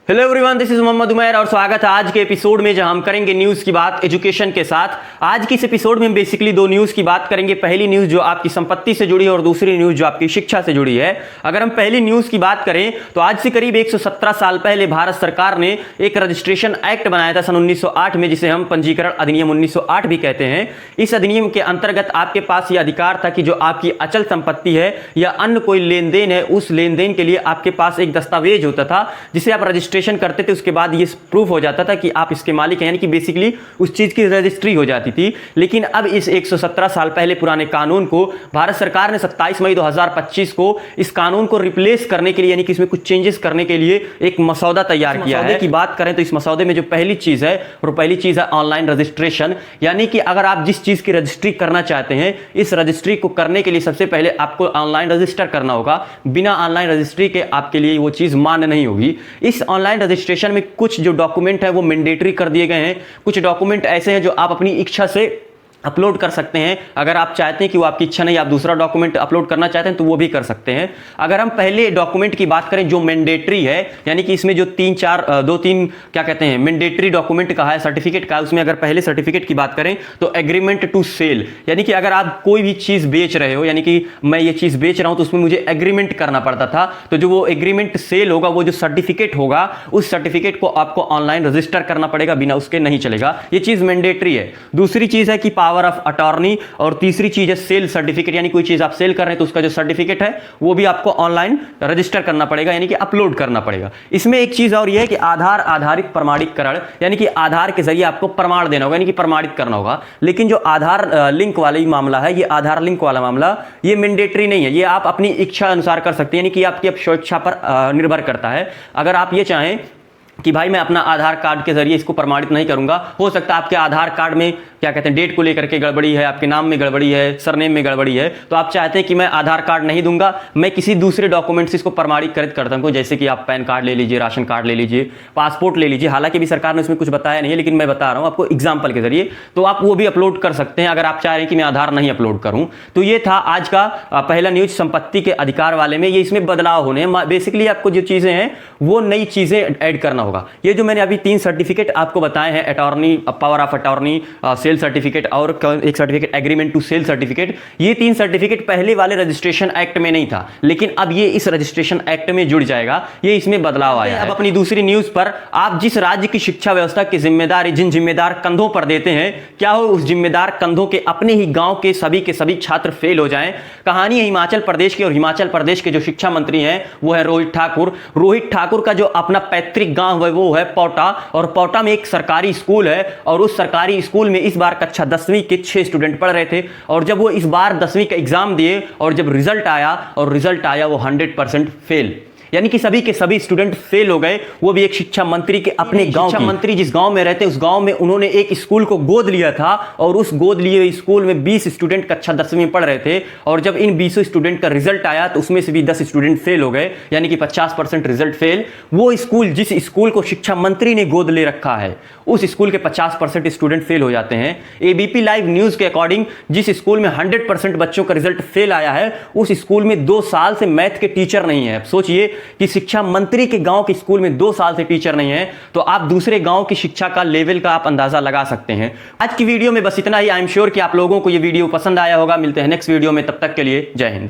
Hello everyone, this is Mohammad Umair और स्वागत है आज के एपिसोड में जहां हम करेंगे न्यूज़ की बात एजुकेशन के साथ। आज की इस एपिसोड में हम बेसिकली दो न्यूज़ की बात करेंगे। पहली न्यूज़ जो आपकी संपत्ति से जुड़ी है और दूसरी न्यूज़ जो आपकी शिक्षा से जुड़ी है। अगर हम पहली न्यूज़ की बात करें तो आज से करीब 117 साल पहले भारत सरकार ने एक रजिस्ट्रेशन एक्ट बनाया था सन 1908 में, जिसे हम पंजीकरण अधिनियम 1908 भी कहते हैं। इस अधिनियम के अंतर्गत आपके पास यह अधिकार था कि जो आपकी अचल संपत्ति है या अन्य कोई लेन देन है, उस लेन देन के लिए आपके पास एक दस्तावेज होता था जिसे आप रजिस्ट्रेशन करते थे। उसके बाद ये प्रूफ हो जाता था कि आप इसके मालिक हैं, यानी कि बेसिकली उस चीज की रजिस्ट्री हो जाती थी। लेकिन अब इस 117 साल पहले पुराने कानून को भारत सरकार ने 27 मई 2025 को इस कानून को रिप्लेस करने के लिए, यानी कि इसमें कुछ चेंजेस करने के लिए एक मसौदा तैयार किया है। की बात करें तो इस मसौदे में जो पहली चीज है वो पहली चीज है ऑनलाइन रजिस्ट्रेशन, यानी कि अगर आप जिस चीज की रजिस्ट्री करना चाहते हैं, इस रजिस्ट्री को करने के लिए सबसे पहले आपको ऑनलाइन रजिस्टर करना होगा। बिना ऑनलाइन रजिस्ट्री के आपके लिए वो चीज मान्य नहीं होगी। इस ऑनलाइन रजिस्ट्रेशन में कुछ जो डॉक्यूमेंट है वो मैंडेटरी कर दिए गए हैं। कुछ डॉक्यूमेंट ऐसे हैं जो आप अपनी इच्छा से अपलोड कर सकते हैं। अगर आप चाहते हैं कि वो आपकी इच्छा नहीं, आप दूसरा डॉक्यूमेंट अपलोड करना चाहते हैं तो वो भी कर सकते हैं। अगर हम पहले डॉक्यूमेंट की बात करें जो मैंडेटरी है, यानी कि इसमें जो दो तीन क्या कहते हैं मैंडेटरी डॉक्यूमेंट का है, सर्टिफिकेट का, उसमें अगर पहले सर्टिफिकेट की बात करें तो एग्रीमेंट टू सेल, यानी कि अगर आप कोई भी चीज बेच रहे हो, यानी कि मैं ये चीज बेच रहा हूं तो उसमें मुझे एग्रीमेंट करना पड़ता था। तो जो वो एग्रीमेंट सेल होगा, वो जो सर्टिफिकेट होगा, उस सर्टिफिकेट को आपको ऑनलाइन रजिस्टर करना पड़ेगा, बिना उसके नहीं चलेगा। ये चीज मैंडेटरी है। दूसरी चीज है कि पावर ऑफ अटॉर्नी, और तीसरी चीज है सेल सर्टिफिकेट, यानी कोई चीज आप सेल कर रहे हैं तो उसका जो सर्टिफिकेट है वो भी आपको ऑनलाइन रजिस्टर करना पड़ेगा, यानी कि अपलोड करना पड़ेगा। इसमें एक चीज और ये है कि आधार आधारित प्रमाणीकरण, यानी कि आधार के जरिए आपको प्रमाण देना होगा, यानी कि प्रमाणित करना होगा। लेकिन जो आधार लिंक वाला ही मामला है, ये आधार लिंक वाला मामला ये मैंडेटरी नहीं है, ये आप अपनी इच्छा अनुसार कर सकते हैं, यानी कि आपकी स्वेच्छा पर निर्भर करता है। अगर आप ये चाहें कि भाई मैं अपना आधार कार्ड के जरिए इसको प्रमाणित नहीं करूंगा, हो सकता है आपके आधार कार्ड में क्या कहते हैं डेट को लेकर के गड़बड़ी है, आपके नाम में गड़बड़ी है, सरनेम में गड़बड़ी है, तो आप चाहते हैं कि मैं आधार कार्ड नहीं दूंगा, मैं किसी दूसरे डॉक्यूमेंट से इसको प्रमाणित करता हूं, जैसे कि आप पैन कार्ड ले लीजिए, राशन कार्ड ले लीजिए, पासपोर्ट ले लीजिए। हालांकि भी सरकार ने उसमें कुछ बताया नहीं है, लेकिन मैं बता रहा हूं आपको एग्जाम्पल के जरिए, तो आप वो भी अपलोड कर सकते हैं अगर आप चाह रहे हैं कि मैं आधार नहीं अपलोड करूं। तो ये था आज का पहला न्यूज संपत्ति के अधिकार वाले में। ये इसमें बदलाव होने, बेसिकली आपको जो चीजें हैं वो नई चीजें ऐड करना होगा। ये जो मैंने अभी 3 सर्टिफिकेट आपको बताए हैं, attorney, power of attorney, sale certificate और एक certificate agreement to sale certificate, ये 3 सर्टिफिकेट पहले वाले रजिस्ट्रेशन एक्ट में नहीं था, लेकिन अब ये इस रजिस्ट्रेशन एक्ट में जुड़ जाएगा। ये इसमें बदलाव आया है। अब अपनी दूसरी न्यूज पर, आप जिस राज्य की शिक्षा व्यवस्था की जिम्मेदारी जिन जिम्मेदार कंधों पर देते हैं, क्या हो उस जिम्मेदार कंधों के अपने ही गांव के सभी छात्र फेल हो जाएं। कहानी है हिमाचल प्रदेश की, और हिमाचल प्रदेश के जो शिक्षा मंत्री हैं वो है रोहित ठाकुर। रोहित ठाकुर का जो अपना पैतृक गांव है वो है पौटा, और पौटा में एक सरकारी स्कूल है, और उस सरकारी स्कूल में इस बार कक्षा 10वीं के 6 स्टूडेंट पढ़ रहे थे। और जब वो इस बार 10वीं का एग्जाम दिए और जब रिजल्ट आया वो 100% फेल, यानी कि सभी के सभी स्टूडेंट फेल हो गए। वो भी एक शिक्षा मंत्री के अपने गांव, शिक्षा मंत्री जिस गांव में रहते हैं उस गांव में उन्होंने एक स्कूल को गोद लिया था, और उस गोद लिए हुए स्कूल में 20 स्टूडेंट कक्षा 10वीं में पढ़ रहे थे। और जब इन 20 स्टूडेंट का रिजल्ट आया तो उसमें से भी 10 स्टूडेंट फेल हो गए, यानी कि 50% रिजल्ट फेल। वो स्कूल, जिस स्कूल को शिक्षा मंत्री ने गोद ले रखा है, उस स्कूल के 50% स्टूडेंट फेल हो जाते हैं। एबीपी लाइव न्यूज के अकॉर्डिंग जिस स्कूल में 100% बच्चों का रिजल्ट फेल आया है, उस स्कूल में 2 साल से मैथ के टीचर नहीं है। सोचिए कि शिक्षा मंत्री के गांव के स्कूल में 2 साल से टीचर नहीं है, तो आप दूसरे गांव की शिक्षा का लेवल का आप अंदाजा लगा सकते हैं। आज की वीडियो में बस इतना ही। आई एम श्योर कि आप लोगों को यह वीडियो पसंद आया होगा। मिलते हैं नेक्स्ट वीडियो में, तब तक के लिए जय हिंद।